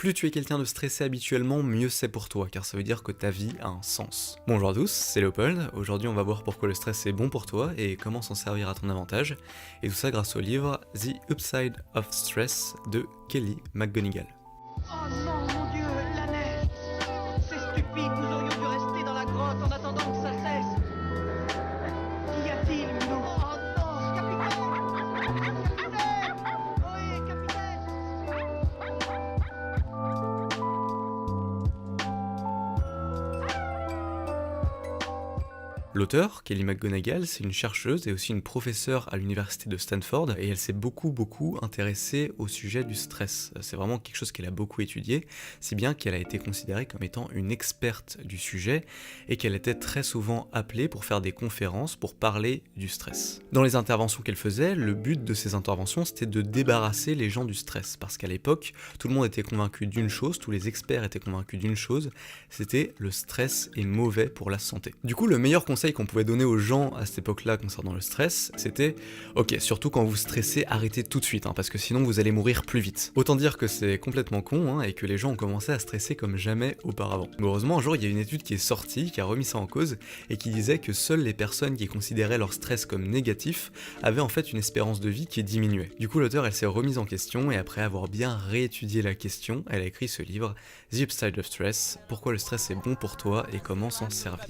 Plus tu es quelqu'un de stressé habituellement, mieux c'est pour toi, car ça veut dire que ta vie a un sens. Bonjour à tous, c'est Léopold. Aujourd'hui on va voir pourquoi le stress est bon pour toi et comment s'en servir à ton avantage, et tout ça grâce au livre The Upside of Stress de Kelly McGonigal. Oh non, mon Dieu, la neige! C'est stupide, nous aurions dû rester dans la grotte en attendant que ça cesse. Qu'y a-t-il, nous? Oh non, capitaine! Capitaine! Oui, capitaine! L'auteur, Kelly McGonigal, c'est une chercheuse et aussi une professeure à l'université de Stanford, et elle s'est beaucoup intéressée au sujet du stress. C'est vraiment quelque chose qu'elle a beaucoup étudié, si bien qu'elle a été considérée comme étant une experte du sujet, et qu'elle était très souvent appelée pour faire des conférences pour parler du stress. Dans les interventions qu'elle faisait, le but de ces interventions c'était de débarrasser les gens du stress, parce qu'à l'époque, tout le monde était convaincu d'une chose, tous les experts étaient convaincus d'une chose, c'était le stress est mauvais pour la santé. Du coup, le meilleur conseil qu'on pouvait donner aux gens à cette époque-là concernant le stress, c'était ok, surtout quand vous stressez, arrêtez tout de suite, parce que sinon vous allez mourir plus vite. Autant dire que c'est complètement con, et que les gens ont commencé à stresser comme jamais auparavant. Mais heureusement, un jour, il y a une étude qui est sortie, qui a remis ça en cause, et qui disait que seules les personnes qui considéraient leur stress comme négatif avaient en fait une espérance de vie qui diminuait. Du coup, l'auteur, elle s'est remise en question, et après avoir bien réétudié la question, elle a écrit ce livre, The Upside of Stress, pourquoi le stress est bon pour toi et comment s'en servir.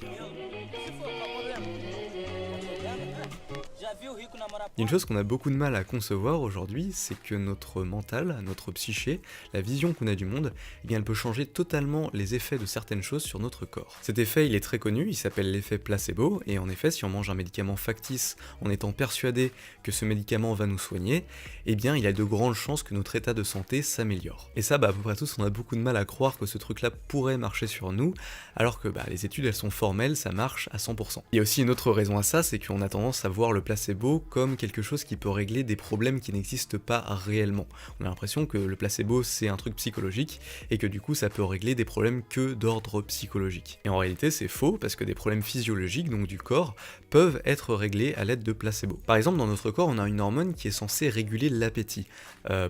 Il y a une chose qu'on a beaucoup de mal à concevoir aujourd'hui, c'est que notre mental, notre psyché, la vision qu'on a du monde, eh bien elle peut changer totalement les effets de certaines choses sur notre corps. Cet effet, il est très connu, il s'appelle l'effet placebo, et en effet, si on mange un médicament factice en étant persuadé que ce médicament va nous soigner, eh bien il y a de grandes chances que notre état de santé s'améliore. Et ça, à peu près tous, on a beaucoup de mal à croire que ce truc-là pourrait marcher sur nous, alors que les études, elles sont formelles, ça marche à 100%. Il y a aussi une autre raison à ça, c'est qu'on a tendance à voir le placebo comme quelque chose qui peut régler des problèmes qui n'existent pas réellement. On a l'impression que le placebo c'est un truc psychologique et que du coup ça peut régler des problèmes que d'ordre psychologique. Et en réalité c'est faux parce que des problèmes physiologiques, donc du corps, peuvent être réglés à l'aide de placebo. Par exemple dans notre corps on a une hormone qui est censée réguler l'appétit.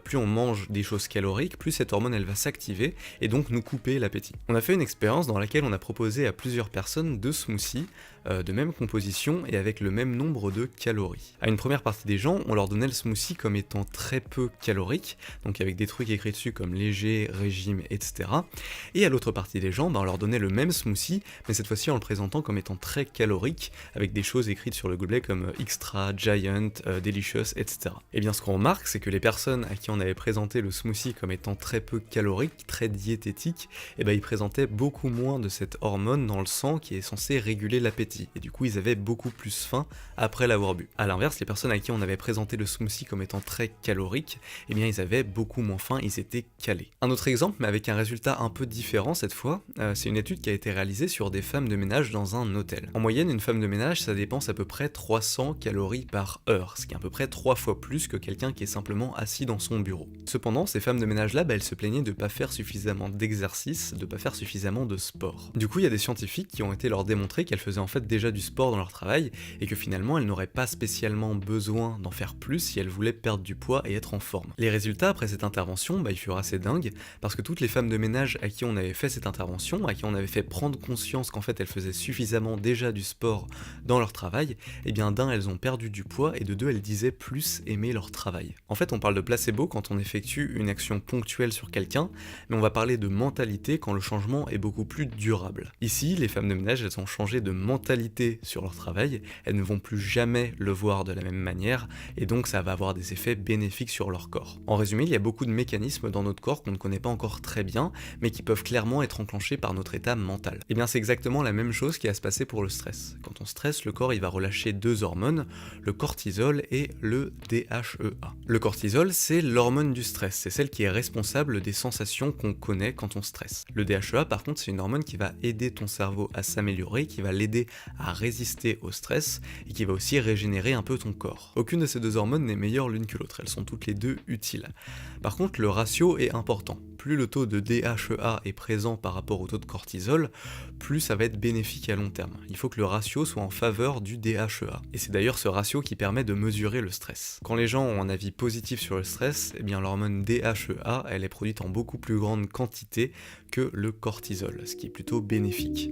Plus on mange des choses caloriques, plus cette hormone elle va s'activer et donc nous couper l'appétit. On a fait une expérience dans laquelle on a proposé à plusieurs personnes deux smoothies de même composition et avec le même nombre de calories. À une première partie des gens, on leur donnait le smoothie comme étant très peu calorique, donc avec des trucs écrits dessus comme léger, régime, etc. Et à l'autre partie des gens, on leur donnait le même smoothie, mais cette fois-ci en le présentant comme étant très calorique, avec des choses écrites sur le gobelet comme extra, giant, delicious, etc. Et bien ce qu'on remarque, c'est que les personnes à qui on avait présenté le smoothie comme étant très peu calorique, très diététique, ils présentaient beaucoup moins de cette hormone dans le sang qui est censée réguler l'appétit. Et du coup ils avaient beaucoup plus faim après l'avoir bu. A l'inverse, les personnes à qui on avait présenté le smoothie comme étant très calorique, eh bien ils avaient beaucoup moins faim, ils étaient calés. Un autre exemple, mais avec un résultat un peu différent cette fois, c'est une étude qui a été réalisée sur des femmes de ménage dans un hôtel. En moyenne, une femme de ménage, ça dépense à peu près 300 calories par heure, ce qui est à peu près 3 fois plus que quelqu'un qui est simplement assis dans son bureau. Cependant, ces femmes de ménage-là, elles se plaignaient de pas faire suffisamment d'exercice, de pas faire suffisamment de sport. Du coup, il y a des scientifiques qui ont été leur démontrer qu'elles faisaient en fait déjà du sport dans leur travail, et que finalement, elles n'auraient pas spécialement besoin d'en faire plus si elles voulaient perdre du poids et être en forme. Les résultats après cette intervention, ils furent assez dingues, parce que toutes les femmes de ménage à qui on avait fait cette intervention, à qui on avait fait prendre conscience qu'en fait elles faisaient suffisamment déjà du sport dans leur travail, et bien d'un, elles ont perdu du poids, et de deux, elles disaient plus aimer leur travail. En fait, on parle de placebo quand on effectue une action ponctuelle sur quelqu'un, mais on va parler de mentalité quand le changement est beaucoup plus durable. Ici, les femmes de ménage, elles ont changé de mentalité sur leur travail, elles ne vont plus jamais le voir de la même manière, et donc ça va avoir des effets bénéfiques sur leur corps. En résumé, il y a beaucoup de mécanismes dans notre corps qu'on ne connaît pas encore très bien, mais qui peuvent clairement être enclenchés par notre état mental. Et bien c'est exactement la même chose qui va se passer pour le stress. Quand on stresse, le corps il va relâcher deux hormones, le cortisol et le DHEA. Le cortisol, c'est l'hormone du stress, c'est celle qui est responsable des sensations qu'on connaît quand on stresse. Le DHEA, par contre, c'est une hormone qui va aider ton cerveau à s'améliorer, qui va l'aider à résister au stress et qui va aussi régénérer un peu ton corps. Aucune de ces deux hormones n'est meilleure l'une que l'autre, elles sont toutes les deux utiles. Par contre, le ratio est important. Plus le taux de DHEA est présent par rapport au taux de cortisol, plus ça va être bénéfique à long terme. Il faut que le ratio soit en faveur du DHEA. Et c'est d'ailleurs ce ratio qui permet de mesurer le stress. Quand les gens ont un avis positif sur le stress, eh bien l'hormone DHEA, elle est produite en beaucoup plus grande quantité que le cortisol, ce qui est plutôt bénéfique.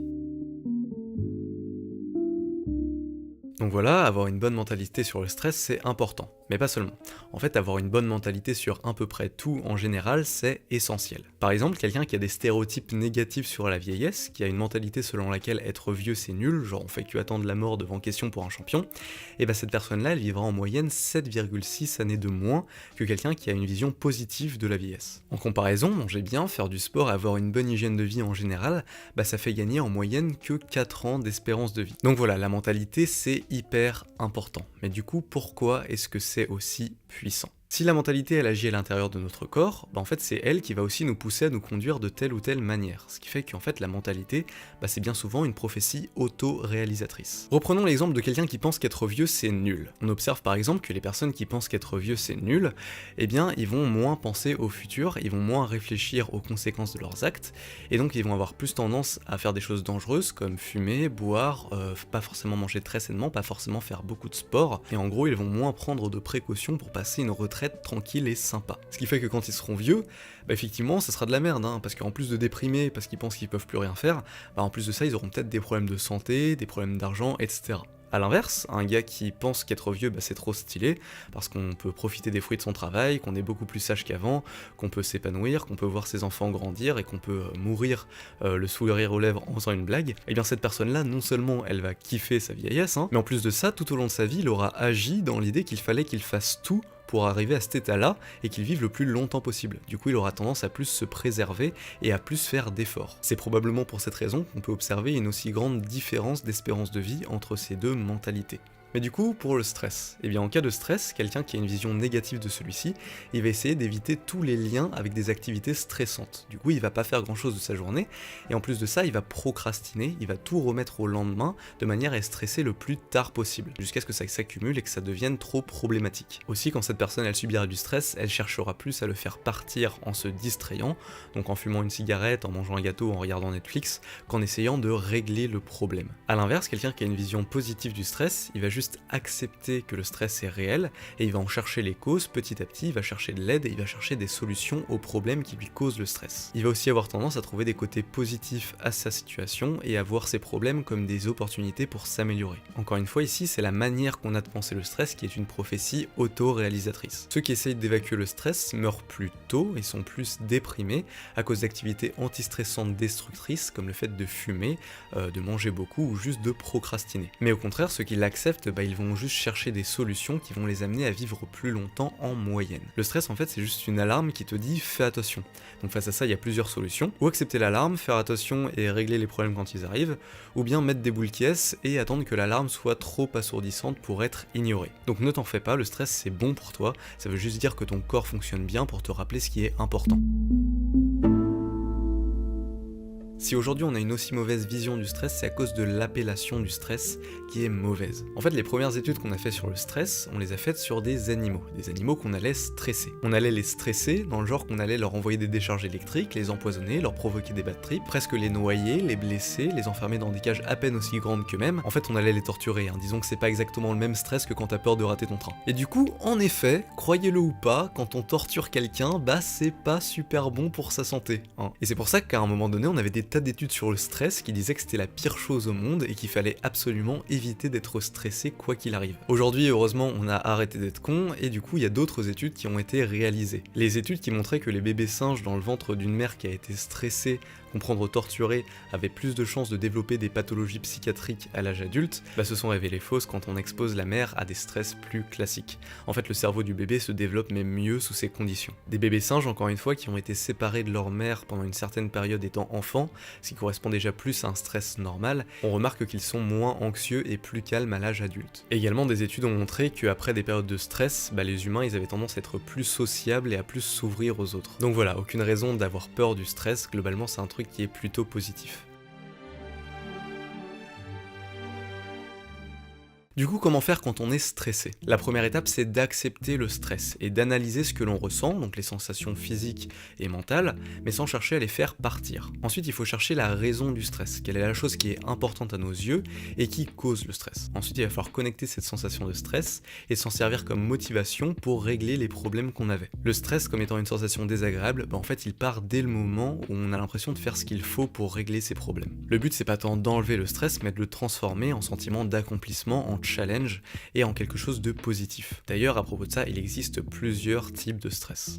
Donc voilà, avoir une bonne mentalité sur le stress, c'est important. Mais pas seulement. En fait, avoir une bonne mentalité sur à peu près tout en général, c'est essentiel. Par exemple, quelqu'un qui a des stéréotypes négatifs sur la vieillesse, qui a une mentalité selon laquelle être vieux c'est nul, genre on fait que attendre la mort devant question pour un champion, et bah cette personne-là, elle vivra en moyenne 7,6 années de moins que quelqu'un qui a une vision positive de la vieillesse. En comparaison, manger bien, faire du sport et avoir une bonne hygiène de vie en général, bah ça fait gagner en moyenne que 4 ans d'espérance de vie. Donc voilà, la mentalité c'est hyper important. Mais du coup, pourquoi est-ce que c'est aussi puissant ? Si la mentalité elle agit à l'intérieur de notre corps, bah en fait c'est elle qui va aussi nous pousser à nous conduire de telle ou telle manière. Ce qui fait qu'en fait la mentalité, bah c'est bien souvent une prophétie auto-réalisatrice. Reprenons l'exemple de quelqu'un qui pense qu'être vieux c'est nul. On observe par exemple que les personnes qui pensent qu'être vieux c'est nul, eh bien ils vont moins penser au futur, ils vont moins réfléchir aux conséquences de leurs actes, et donc ils vont avoir plus tendance à faire des choses dangereuses comme fumer, boire, pas forcément manger très sainement, pas forcément faire beaucoup de sport, et en gros ils vont moins prendre de précautions pour passer une retraite tranquille et sympa. Ce qui fait que quand ils seront vieux, bah effectivement ça sera de la merde, parce qu'en plus de déprimer parce qu'ils pensent qu'ils peuvent plus rien faire, bah en plus de ça ils auront peut-être des problèmes de santé, des problèmes d'argent, etc. A l'inverse, un gars qui pense qu'être vieux c'est trop stylé, parce qu'on peut profiter des fruits de son travail, qu'on est beaucoup plus sage qu'avant, qu'on peut s'épanouir, qu'on peut voir ses enfants grandir et qu'on peut mourir le sourire aux lèvres en faisant une blague, et bien cette personne-là, non seulement elle va kiffer sa vieillesse, mais en plus de ça, tout au long de sa vie, il aura agi dans l'idée qu'il fallait qu'il fasse tout pour arriver à cet état-là et qu'il vive le plus longtemps possible. Du coup, il aura tendance à plus se préserver et à plus faire d'efforts. C'est probablement pour cette raison qu'on peut observer une aussi grande différence d'espérance de vie entre ces deux mentalités. Mais du coup, pour le stress, eh bien en cas de stress, quelqu'un qui a une vision négative de celui-ci, il va essayer d'éviter tous les liens avec des activités stressantes. Du coup, il va pas faire grand-chose de sa journée, et en plus de ça, il va procrastiner, il va tout remettre au lendemain, de manière à stresser le plus tard possible, jusqu'à ce que ça s'accumule et que ça devienne trop problématique. Aussi, quand cette personne elle subira du stress, elle cherchera plus à le faire partir en se distrayant, donc en fumant une cigarette, en mangeant un gâteau, en regardant Netflix, qu'en essayant de régler le problème. A l'inverse, quelqu'un qui a une vision positive du stress, il va juste accepter que le stress est réel et il va en chercher les causes petit à petit, il va chercher de l'aide et il va chercher des solutions aux problèmes qui lui causent le stress. Il va aussi avoir tendance à trouver des côtés positifs à sa situation et à voir ses problèmes comme des opportunités pour s'améliorer. Encore une fois ici, c'est la manière qu'on a de penser le stress qui est une prophétie auto-réalisatrice. Ceux qui essayent d'évacuer le stress meurent plus tôt et sont plus déprimés à cause d'activités antistressantes destructrices comme le fait de fumer, de manger beaucoup ou juste de procrastiner. Mais au contraire, ceux qui l'acceptent, ils vont juste chercher des solutions qui vont les amener à vivre plus longtemps en moyenne. Le stress en fait c'est juste une alarme qui te dit fais attention. Donc face à ça il y a plusieurs solutions, ou accepter l'alarme, faire attention et régler les problèmes quand ils arrivent, ou bien mettre des boules qui ess et attendre que l'alarme soit trop assourdissante pour être ignorée. Donc ne t'en fais pas, le stress c'est bon pour toi, ça veut juste dire que ton corps fonctionne bien pour te rappeler ce qui est important. Si aujourd'hui on a une aussi mauvaise vision du stress, c'est à cause de l'appellation du stress qui est mauvaise. En fait, les premières études qu'on a faites sur le stress, on les a faites sur des animaux qu'on allait stresser. On allait les stresser dans le genre qu'on allait leur envoyer des décharges électriques, les empoisonner, leur provoquer des bad trips, presque les noyer, les blesser, les enfermer dans des cages à peine aussi grandes qu'eux-mêmes. En fait, on allait les torturer, disons que c'est pas exactement le même stress que quand t'as peur de rater ton train. Et du coup, en effet, croyez-le ou pas, quand on torture quelqu'un, c'est pas super bon pour sa santé. Et c'est pour ça qu'à un moment donné, on avait des tas d'études sur le stress qui disaient que c'était la pire chose au monde et qu'il fallait absolument éviter d'être stressé quoi qu'il arrive. Aujourd'hui, heureusement, on a arrêté d'être con et du coup, il y a d'autres études qui ont été réalisées. Les études qui montraient que les bébés singes dans le ventre d'une mère qui a été stressée, comprendre torturée, avaient plus de chances de développer des pathologies psychiatriques à l'âge adulte, se sont révélées fausses quand on expose la mère à des stress plus classiques. En fait, le cerveau du bébé se développe même mieux sous ces conditions. Des bébés singes, encore une fois, qui ont été séparés de leur mère pendant une certaine période étant enfants, ce qui correspond déjà plus à un stress normal, on remarque qu'ils sont moins anxieux et plus calmes à l'âge adulte. Également, des études ont montré qu'après des périodes de stress, les humains ils avaient tendance à être plus sociables et à plus s'ouvrir aux autres. Donc voilà, aucune raison d'avoir peur du stress, globalement c'est un truc qui est plutôt positif. Du coup, comment faire quand on est stressé? La première étape, c'est d'accepter le stress et d'analyser ce que l'on ressent, donc les sensations physiques et mentales, mais sans chercher à les faire partir. Ensuite, il faut chercher la raison du stress, quelle est la chose qui est importante à nos yeux et qui cause le stress. Ensuite, il va falloir connecter cette sensation de stress et s'en servir comme motivation pour régler les problèmes qu'on avait. Le stress, comme étant une sensation désagréable, en fait, il part dès le moment où on a l'impression de faire ce qu'il faut pour régler ses problèmes. Le but, c'est pas tant d'enlever le stress, mais de le transformer en sentiment d'accomplissement, en challenge et en quelque chose de positif. D'ailleurs, à propos de ça, il existe plusieurs types de stress.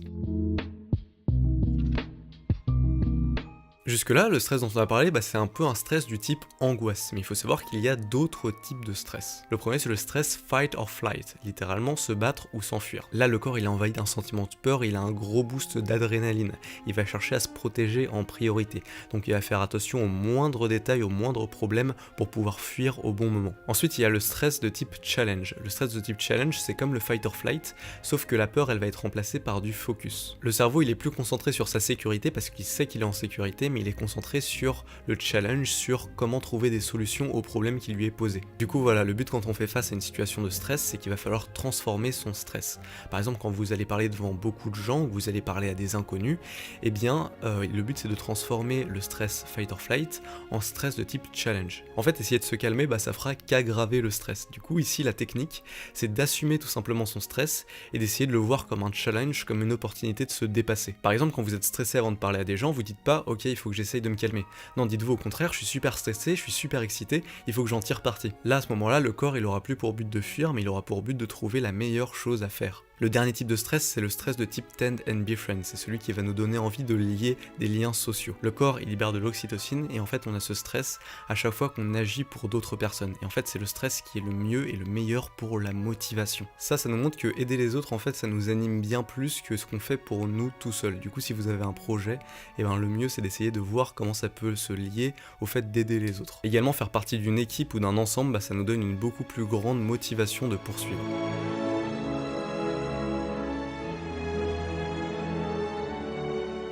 Jusque-là, le stress dont on a parlé, c'est un peu un stress du type angoisse, mais il faut savoir qu'il y a d'autres types de stress. Le premier, c'est le stress fight or flight, littéralement se battre ou s'enfuir. Là, le corps, il est envahi d'un sentiment de peur, il a un gros boost d'adrénaline. Il va chercher à se protéger en priorité, donc il va faire attention aux moindres détails, aux moindres problèmes pour pouvoir fuir au bon moment. Ensuite, il y a le stress de type challenge. Le stress de type challenge, c'est comme le fight or flight, sauf que la peur, elle va être remplacée par du focus. Le cerveau, il est plus concentré sur sa sécurité parce qu'il sait qu'il est en sécurité, mais il est concentré sur le challenge, sur comment trouver des solutions au problème qui lui est posé. Du coup voilà, le but quand on fait face à une situation de stress, c'est qu'il va falloir transformer son stress. Par exemple, quand vous allez parler devant beaucoup de gens, ou vous allez parler à des inconnus, le but c'est de transformer le stress fight or flight en stress de type challenge. En fait, essayer de se calmer, ça fera qu'aggraver le stress. Du coup ici, la technique, c'est d'assumer tout simplement son stress et d'essayer de le voir comme un challenge, comme une opportunité de se dépasser. Par exemple, quand vous êtes stressé avant de parler à des gens, vous dites pas « Ok, il faut que j'essaye de me calmer ». Non, dites-vous au contraire, je suis super stressé, je suis super excité, il faut que j'en tire parti. Là, à ce moment-là, le corps, il aura plus pour but de fuir, mais il aura pour but de trouver la meilleure chose à faire. Le dernier type de stress, c'est le stress de type tend and befriend, c'est celui qui va nous donner envie de lier des liens sociaux. Le corps, il libère de l'oxytocine, et en fait, on a ce stress à chaque fois qu'on agit pour d'autres personnes. Et en fait, c'est le stress qui est le mieux et le meilleur pour la motivation. Ça nous montre que aider les autres, en fait, ça nous anime bien plus que ce qu'on fait pour nous tout seul. Du coup, si vous avez un projet, le mieux, c'est d'essayer de voir comment ça peut se lier au fait d'aider les autres. Également, faire partie d'une équipe ou d'un ensemble, ça nous donne une beaucoup plus grande motivation de poursuivre.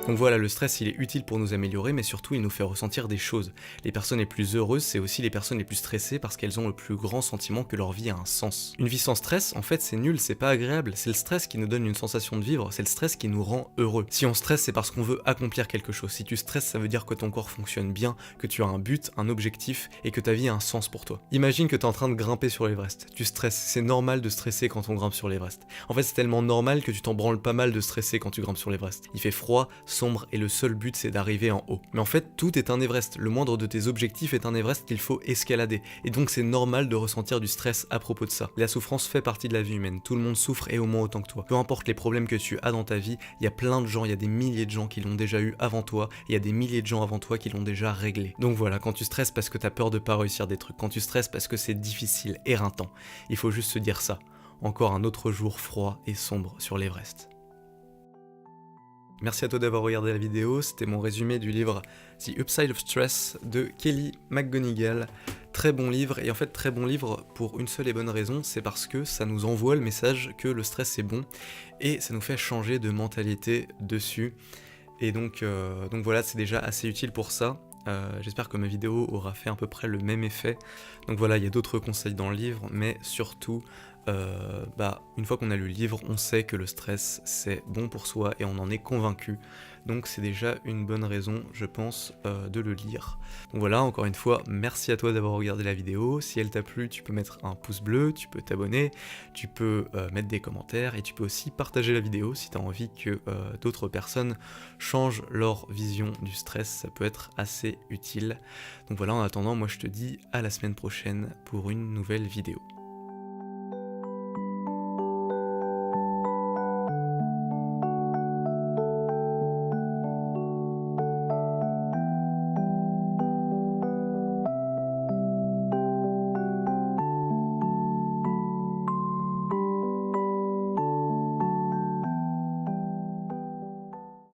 Donc voilà, le stress il est utile pour nous améliorer, mais surtout il nous fait ressentir des choses. Les personnes les plus heureuses, c'est aussi les personnes les plus stressées parce qu'elles ont le plus grand sentiment que leur vie a un sens. Une vie sans stress, en fait c'est nul, c'est pas agréable, c'est le stress qui nous donne une sensation de vivre, c'est le stress qui nous rend heureux. Si on stresse, c'est parce qu'on veut accomplir quelque chose. Si tu stresses, ça veut dire que ton corps fonctionne bien, que tu as un but, un objectif, et que ta vie a un sens pour toi. Imagine que tu es en train de grimper sur l'Everest. Tu stresses, c'est normal de stresser quand on grimpe sur l'Everest. En fait c'est tellement normal que tu t'en branles pas mal de stresser quand tu grimpes sur l'Everest. Il fait froid, sombre et le seul but c'est d'arriver en haut. Mais en fait tout est un Everest, le moindre de tes objectifs est un Everest qu'il faut escalader et donc c'est normal de ressentir du stress à propos de ça. La souffrance fait partie de la vie humaine, tout le monde souffre et au moins autant que toi. Peu importe les problèmes que tu as dans ta vie, il y a plein de gens, il y a des milliers de gens qui l'ont déjà eu avant toi, il y a des milliers de gens avant toi qui l'ont déjà réglé. Donc voilà, quand tu stresses parce que t'as peur de pas réussir des trucs, quand tu stresses parce que c'est difficile, éreintant, il faut juste se dire ça. Encore un autre jour froid et sombre sur l'Everest. Merci à toi d'avoir regardé la vidéo, c'était mon résumé du livre The Upside of Stress de Kelly McGonigal. Très bon livre, et en fait très bon livre pour une seule et bonne raison, c'est parce que ça nous envoie le message que le stress c'est bon, et ça nous fait changer de mentalité dessus. Et donc voilà, c'est déjà assez utile pour ça. J'espère que ma vidéo aura fait à peu près le même effet. Donc voilà, il y a d'autres conseils dans le livre, mais surtout, une fois qu'on a lu le livre, on sait que le stress c'est bon pour soi et on en est convaincu. Donc c'est déjà une bonne raison, je pense, de le lire. Donc voilà, encore une fois, merci à toi d'avoir regardé la vidéo. Si elle t'a plu, tu peux mettre un pouce bleu, tu peux t'abonner, tu peux mettre des commentaires et tu peux aussi partager la vidéo si tu as envie que d'autres personnes changent leur vision du stress, ça peut être assez utile. Donc voilà, en attendant, moi je te dis à la semaine prochaine pour une nouvelle vidéo.